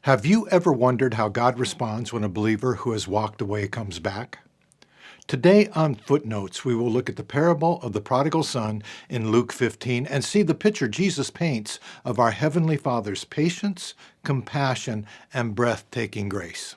Have you ever wondered how God responds when a believer who has walked away comes back? Today on Foote Notes, we will look at the parable of the prodigal son in Luke 15 and see the picture Jesus paints of our Heavenly Father's patience, compassion, and breathtaking grace.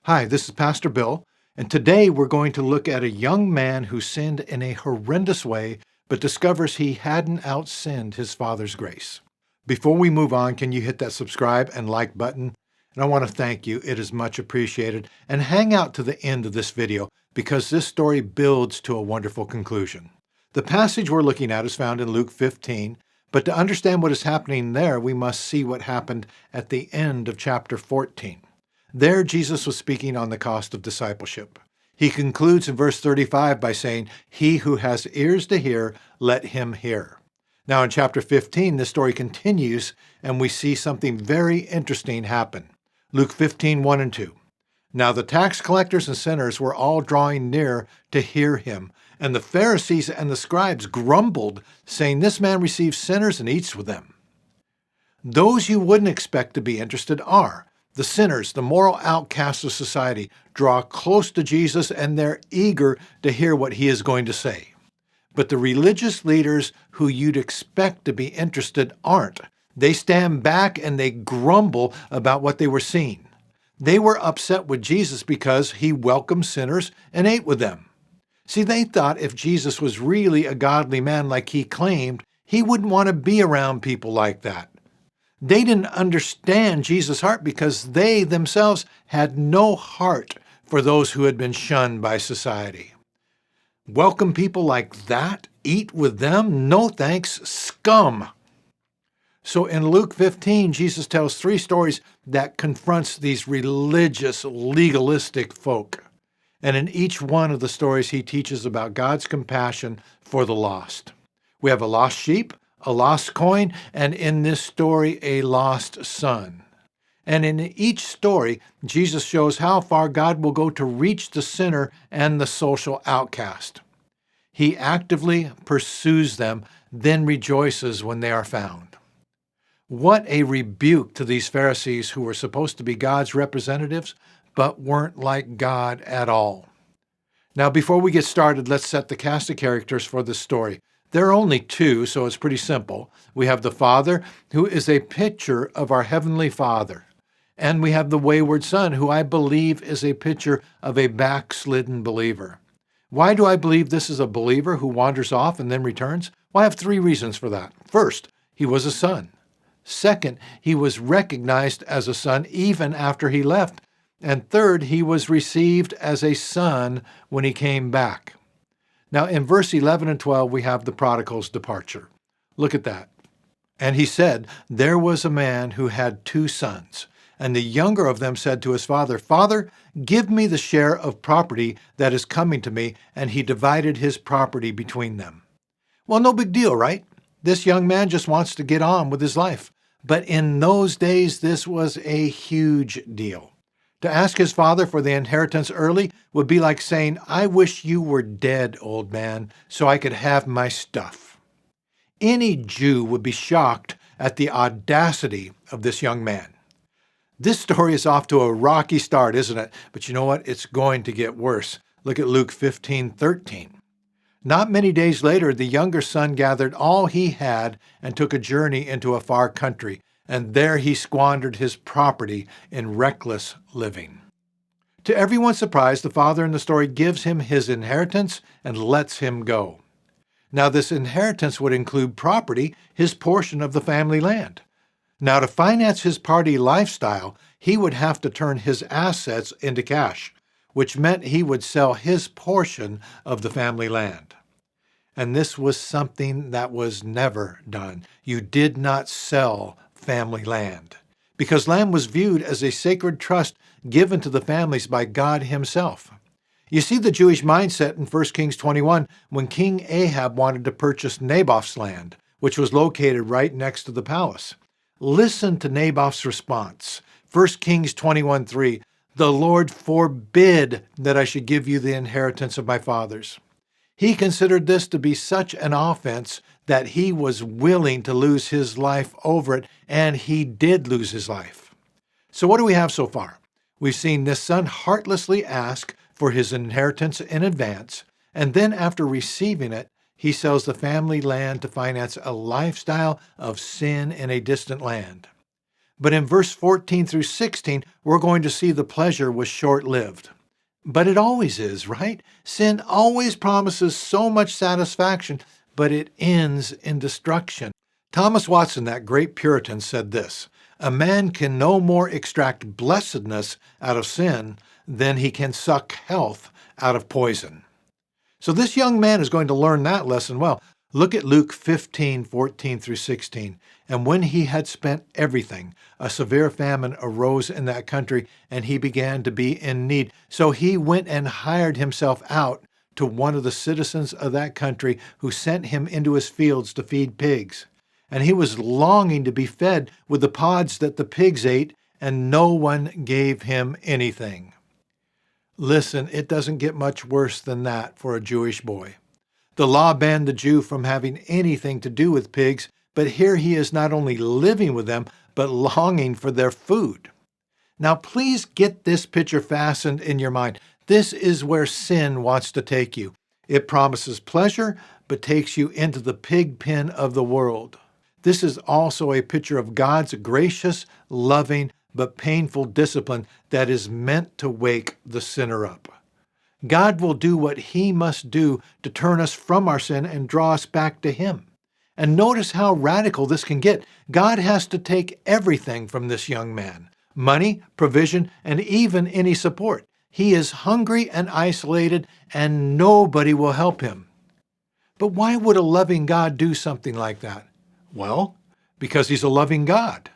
Hi, this is Pastor Bill, and today we're going to look at a young man who sinned in a horrendous way, but discovers he hadn't outsinned his Father's grace. Before we move on, can you hit that subscribe and like button? And I want to thank you. It is much appreciated. And hang out to the end of this video because this story builds to a wonderful conclusion. The passage we're looking at is found in Luke 15, but to understand what is happening there, we must see what happened at the end of chapter 14. There, Jesus was speaking on the cost of discipleship. He concludes in verse 35 by saying, "He who has ears to hear, let him hear." Now in chapter 15, the story continues, and we see something very interesting happen. Luke 15, 1 and 2. Now the tax collectors and sinners were all drawing near to hear him, and the Pharisees and the scribes grumbled, saying, "This man receives sinners and eats with them." Those you wouldn't expect to be interested are the sinners, the moral outcasts of society, draw close to Jesus and they're eager to hear what he is going to say. But the religious leaders who you'd expect to be interested aren't. They stand back and they grumble about what they were seeing. They were upset with Jesus because he welcomed sinners and ate with them. See, they thought if Jesus was really a godly man like he claimed, he wouldn't want to be around people like that. They didn't understand Jesus' heart because they themselves had no heart for those who had been shunned by society. Welcome people like that? Eat with them? No thanks, scum. So in Luke 15, Jesus tells three stories that confronts these religious, legalistic folk. And in each one of the stories, he teaches about God's compassion for the lost. We have a lost sheep, a lost coin, and in this story, a lost son. And in each story, Jesus shows how far God will go to reach the sinner and the social outcast. He actively pursues them, then rejoices when they are found. What a rebuke to these Pharisees who were supposed to be God's representatives, but weren't like God at all. Now, before we get started, let's set the cast of characters for this story. There are only two, so it's pretty simple. We have the Father, who is a picture of our Heavenly Father. And we have the wayward son, who I believe is a picture of a backslidden believer. Why do I believe this is a believer who wanders off and then returns? Well, I have three reasons for that. First, he was a son. Second, he was recognized as a son even after he left. And third, he was received as a son when he came back. Now, in verse 11 and 12, we have the prodigal's departure. Look at that. "And he said, there was a man who had 2 sons. And the younger of them said to his father, 'Father, give me the share of property that is coming to me.' And he divided his property between them." Well, no big deal, right? This young man just wants to get on with his life. But in those days, this was a huge deal. To ask his father for the inheritance early would be like saying, "I wish you were dead, old man, so I could have my stuff." Any Jew would be shocked at the audacity of this young man. This story is off to a rocky start, isn't it? But you know what? It's going to get worse. Look at Luke 15:13. "Not many days later, the younger son gathered all he had and took a journey into a far country. And there he squandered his property in reckless living." To everyone's surprise, the father in the story gives him his inheritance and lets him go. Now, this inheritance would include property, his portion of the family land. Now, to finance his party lifestyle, he would have to turn his assets into cash, which meant he would sell his portion of the family land. And this was something that was never done. You did not sell family land, because land was viewed as a sacred trust given to the families by God himself. You see the Jewish mindset in 1 Kings 21 when King Ahab wanted to purchase Naboth's land, which was located right next to the palace. Listen to Naboth's response. 1 Kings 21:3, The Lord forbid that I should give you the inheritance of my fathers. He considered this to be such an offense that he was willing to lose his life over it, and he did lose his life. So what do we have so far? We've seen this son heartlessly ask for his inheritance in advance, and then after receiving it, he sells the family land to finance a lifestyle of sin in a distant land. But in verse 14 through 16, we're going to see the pleasure was short-lived. But it always is, right? Sin always promises so much satisfaction, but it ends in destruction. Thomas Watson, that great Puritan, said this: "A man can no more extract blessedness out of sin than he can suck health out of poison." So this young man is going to learn that lesson well. Look at Luke 15:14 through 16. "And when he had spent everything, a severe famine arose in that country, and he began to be in need. So he went and hired himself out to one of the citizens of that country, who sent him into his fields to feed pigs. And he was longing to be fed with the pods that the pigs ate, and no one gave him anything." Listen, it doesn't get much worse than that for a Jewish boy. The law banned the Jew from having anything to do with pigs, but here he is not only living with them, but longing for their food. Now, please get this picture fastened in your mind. This is where sin wants to take you. It promises pleasure, but takes you into the pig pen of the world. This is also a picture of God's gracious, loving, but painful discipline that is meant to wake the sinner up. God will do what he must do to turn us from our sin and draw us back to him. And notice how radical this can get. God has to take everything from this young man: money, provision, and even any support. He is hungry and isolated, and nobody will help him. But why would a loving God do something like that? Well, because he's a loving God.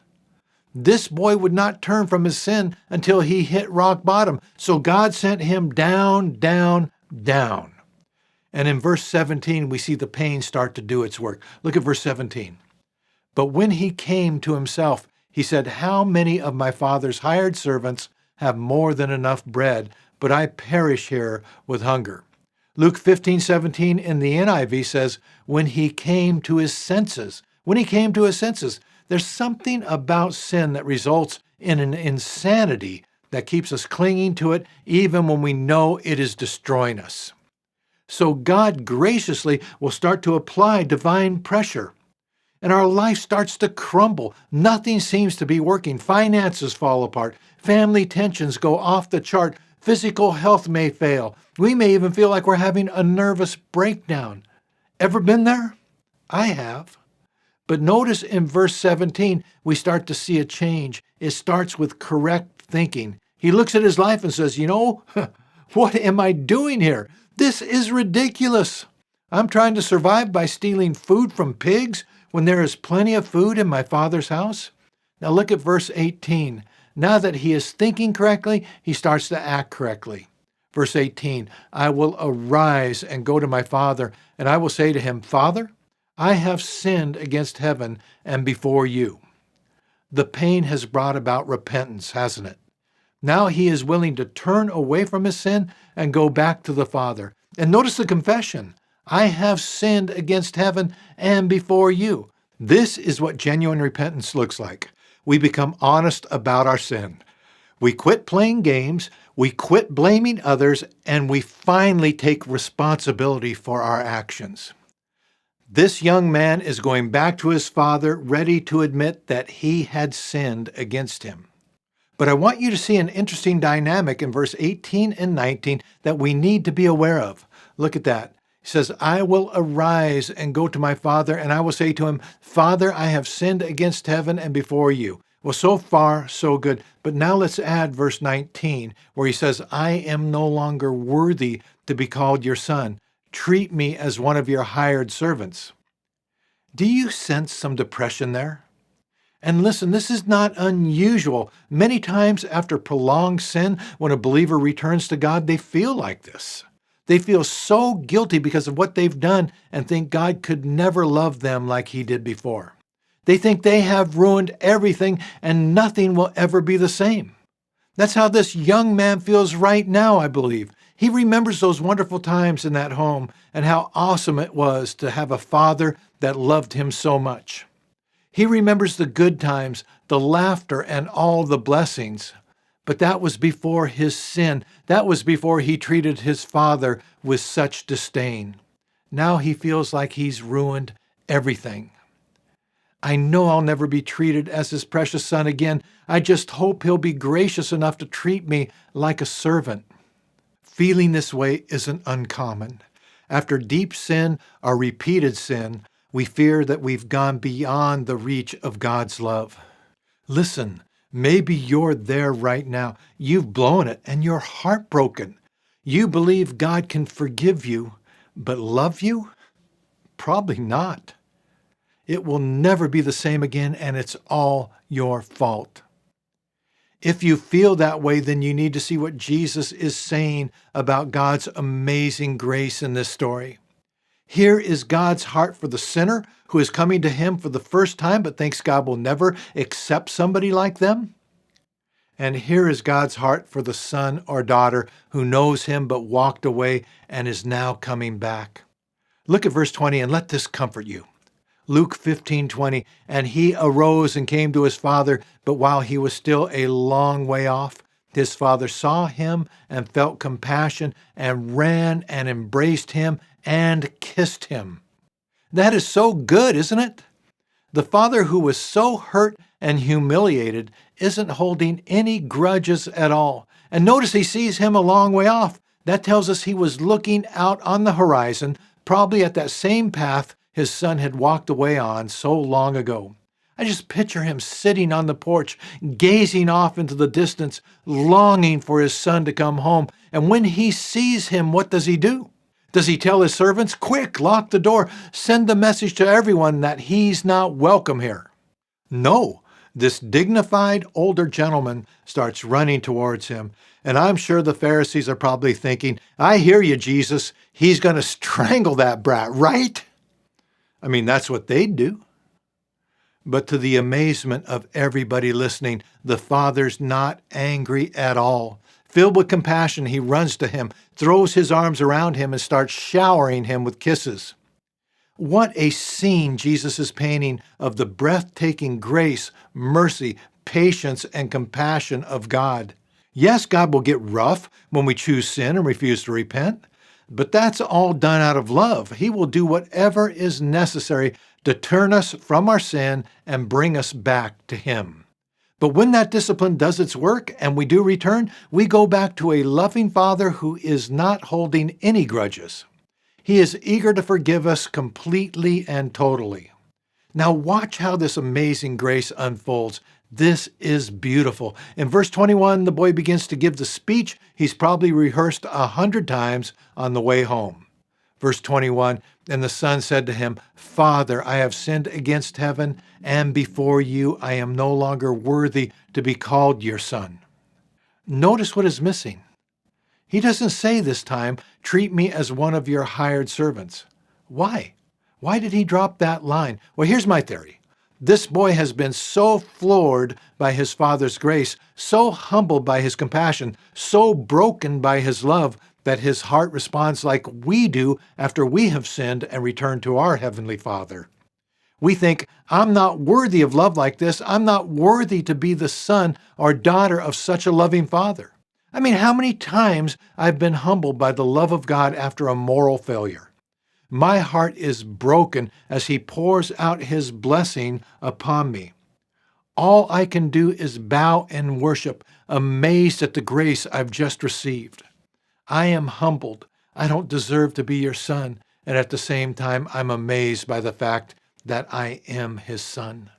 This boy would not turn from his sin until he hit rock bottom. So God sent him down, down, down. And in verse 17, we see the pain start to do its work. Look at verse 17. "But when he came to himself, he said, 'How many of my father's hired servants have more than enough bread, but I perish here with hunger?'" Luke 15:17 in the NIV says, "When he came to his senses." When he came to his senses. There's something about sin that results in an insanity that keeps us clinging to it even when we know it is destroying us. So God graciously will start to apply divine pressure, and our life starts to crumble. Nothing seems to be working. Finances fall apart. Family tensions go off the chart. Physical health may fail. We may even feel like we're having a nervous breakdown. Ever been there? I have. But notice in verse 17, we start to see a change. It starts with correct thinking. He looks at his life and says, what am I doing here? This is ridiculous. I'm trying to survive by stealing food from pigs when there is plenty of food in my father's house. Now look at verse 18. Now that he is thinking correctly, he starts to act correctly. Verse 18, "I will arise and go to my father, and I will say to him, 'Father, I have sinned against heaven and before you.'" The pain has brought about repentance, hasn't it? Now he is willing to turn away from his sin and go back to the Father. And notice the confession: "I have sinned against heaven and before you." This is what genuine repentance looks like. We become honest about our sin. We quit playing games, we quit blaming others, and we finally take responsibility for our actions. This young man is going back to his father, ready to admit that he had sinned against him. But I want you to see an interesting dynamic in verse 18 and 19 that we need to be aware of. Look at that. He says, "I will arise and go to my father, and I will say to him, 'Father, I have sinned against heaven and before you.'" Well, so far, so good. But now let's add verse 19, where he says, "I am no longer worthy to be called your son. Treat me as one of your hired servants." Do you sense some depression there? And listen, this is not unusual. Many times after prolonged sin, when a believer returns to God, they feel like this. They feel so guilty because of what they've done and think God could never love them like he did before. They think they have ruined everything and nothing will ever be the same. That's how this young man feels right now, I believe. He remembers those wonderful times in that home and how awesome it was to have a father that loved him so much. He remembers the good times, the laughter, and all the blessings. But that was before his sin. That was before he treated his father with such disdain. Now he feels like he's ruined everything. I know I'll never be treated as his precious son again. I just hope he'll be gracious enough to treat me like a servant. Feeling this way isn't uncommon. After deep sin or repeated sin, we fear that we've gone beyond the reach of God's love. Listen, maybe you're there right now. You've blown it and you're heartbroken. You believe God can forgive you, but love you? Probably not. It will never be the same again, and it's all your fault. If you feel that way, then you need to see what Jesus is saying about God's amazing grace in this story. Here is God's heart for the sinner who is coming to him for the first time but thinks God will never accept somebody like them. And here is God's heart for the son or daughter who knows him but walked away and is now coming back. Look at verse 20 and let this comfort you. Luke 15:20, and he arose and came to his father, but while he was still a long way off, his father saw him and felt compassion and ran and embraced him and kissed him. That is so good, isn't it? The father who was so hurt and humiliated isn't holding any grudges at all. And notice he sees him a long way off. That tells us he was looking out on the horizon, probably at that same path his son had walked away on so long ago. I just picture him sitting on the porch, gazing off into the distance, longing for his son to come home. And when he sees him, what does he do? Does he tell his servants, "Quick, lock the door, send the message to everyone that he's not welcome here"? No, this dignified older gentleman starts running towards him. And I'm sure the Pharisees are probably thinking, "I hear you, Jesus. He's going to strangle that brat, right?" I mean, that's what they'd do. But to the amazement of everybody listening, the father's not angry at all. Filled with compassion, he runs to him, throws his arms around him, and starts showering him with kisses. What a scene Jesus is painting of the breathtaking grace, mercy, patience, and compassion of God. Yes, God will get rough when we choose sin and refuse to repent, but that's all done out of love. He will do whatever is necessary to turn us from our sin and bring us back to Him. But when that discipline does its work and we do return, we go back to a loving Father who is not holding any grudges. He is eager to forgive us completely and totally. Now watch how this amazing grace unfolds. This is beautiful. In verse 21, the boy begins to give the speech he's probably rehearsed 100 times on the way home. Verse 21, and the son said to him, "Father, I have sinned against heaven and before you. I am no longer worthy to be called your son." Notice what is missing. He doesn't say this time, "Treat me as one of your hired servants." Why? Why did he drop that line? Well, here's my theory. This boy has been so floored by his father's grace, so humbled by his compassion, so broken by his love, that his heart responds like we do after we have sinned and returned to our Heavenly Father. We think, I'm not worthy of love like this. I'm not worthy to be the son or daughter of such a loving Father. I mean, how many times I've been humbled by the love of God after a moral failure. My heart is broken as He pours out His blessing upon me. All I can do is bow and worship, amazed at the grace I've just received. I am humbled. I don't deserve to be your son, and at the same time, I'm amazed by the fact that I am His son.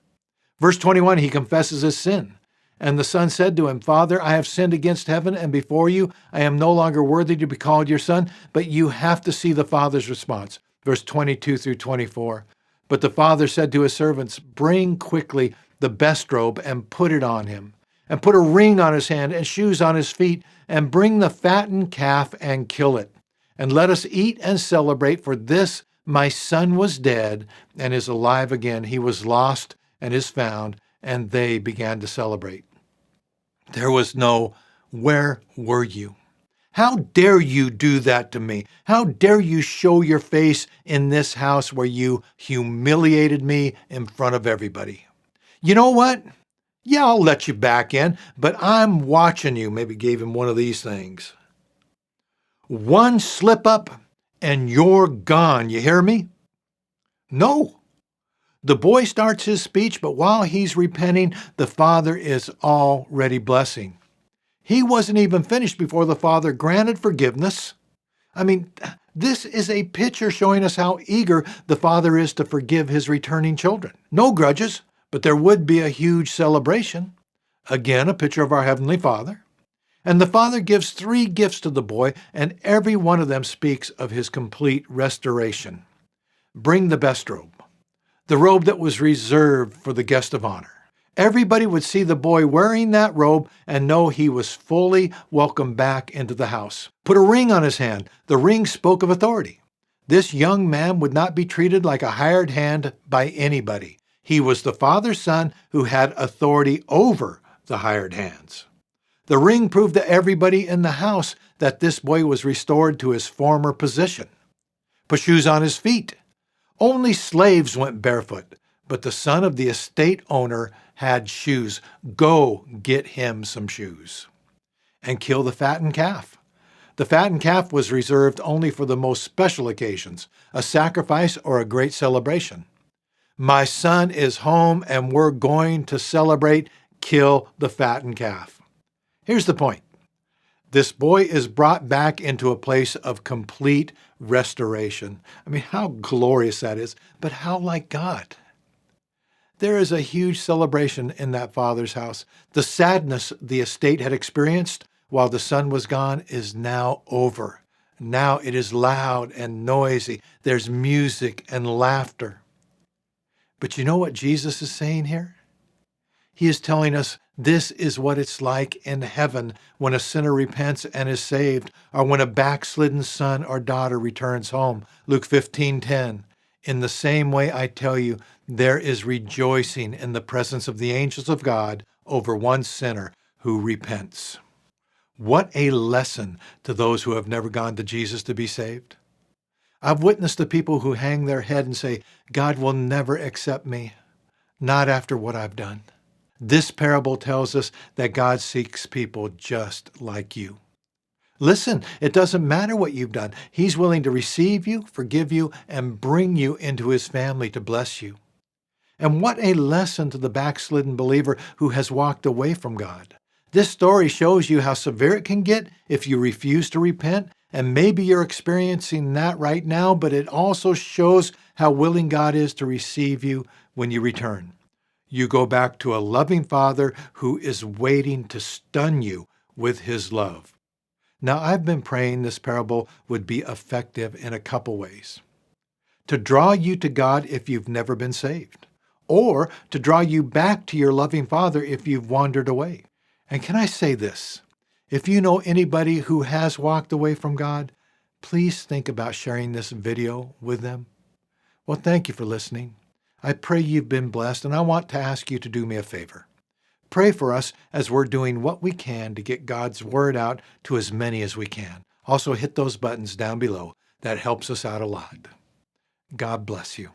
Verse 21, he confesses his sin. And the son said to him, "Father, I have sinned against heaven and before you. I am no longer worthy to be called your son." But you have to see the father's response. Verse 22 through 24. But the father said to his servants, "Bring quickly the best robe and put it on him, and put a ring on his hand and shoes on his feet, and bring the fattened calf and kill it. And let us eat and celebrate, for this my son was dead and is alive again. He was lost and is found." And they began to celebrate. There was no Where were you? How dare you do that to me? How dare you show your face in this house where you humiliated me in front of everybody? You know what? Yeah, I'll let you back in, but I'm watching you. Maybe gave him one of these things. One slip up and you're gone. You hear me? No. The boy starts his speech, but while he's repenting, the father is already blessing. He wasn't even finished before the father granted forgiveness. I mean, this is a picture showing us how eager the father is to forgive his returning children. No grudges, but there would be a huge celebration. Again, a picture of our Heavenly Father. And the father gives 3 gifts to the boy, and every one of them speaks of his complete restoration. Bring the best robe, the robe that was reserved for the guest of honor. Everybody would see the boy wearing that robe and know he was fully welcomed back into the house. Put a ring on his hand. The ring spoke of authority. This young man would not be treated like a hired hand by anybody. He was the father's son who had authority over the hired hands. The ring proved to everybody in the house that this boy was restored to his former position. Put shoes on his feet. Only slaves went barefoot, but the son of the estate owner had shoes. Go get him some shoes. And kill the fattened calf. The fattened calf was reserved only for the most special occasions, a sacrifice or a great celebration. My son is home and we're going to celebrate. Kill the fattened calf. Here's the point. This boy is brought back into a place of complete restoration. I mean, how glorious that is, but how like God. There is a huge celebration in that father's house. The sadness the estate had experienced while the son was gone is now over. Now it is loud and noisy. There's music and laughter. But you know what Jesus is saying here? He is telling us this is what it's like in heaven when a sinner repents and is saved, or when a backslidden son or daughter returns home. Luke 15:10. In the same way, I tell you, there is rejoicing in the presence of the angels of God over one sinner who repents. What a lesson to those who have never gone to Jesus to be saved. I've witnessed the people who hang their head and say, God will never accept me, not after what I've done. This parable tells us that God seeks people just like you. Listen, it doesn't matter what you've done. He's willing to receive you, forgive you, and bring you into his family to bless you. And what a lesson to the backslidden believer who has walked away from God. This story shows you how severe it can get if you refuse to repent, and maybe you're experiencing that right now, but it also shows how willing God is to receive you when you return. You go back to a loving Father who is waiting to stun you with his love. Now, I've been praying this parable would be effective in a couple ways. To draw you to God if you've never been saved, or to draw you back to your loving Father if you've wandered away. And can I say this? If you know anybody who has walked away from God, please think about sharing this video with them. Well, thank you for listening. I pray you've been blessed, and I want to ask you to do me a favor. Pray for us as we're doing what we can to get God's word out to as many as we can. Also, hit those buttons down below. That helps us out a lot. God bless you.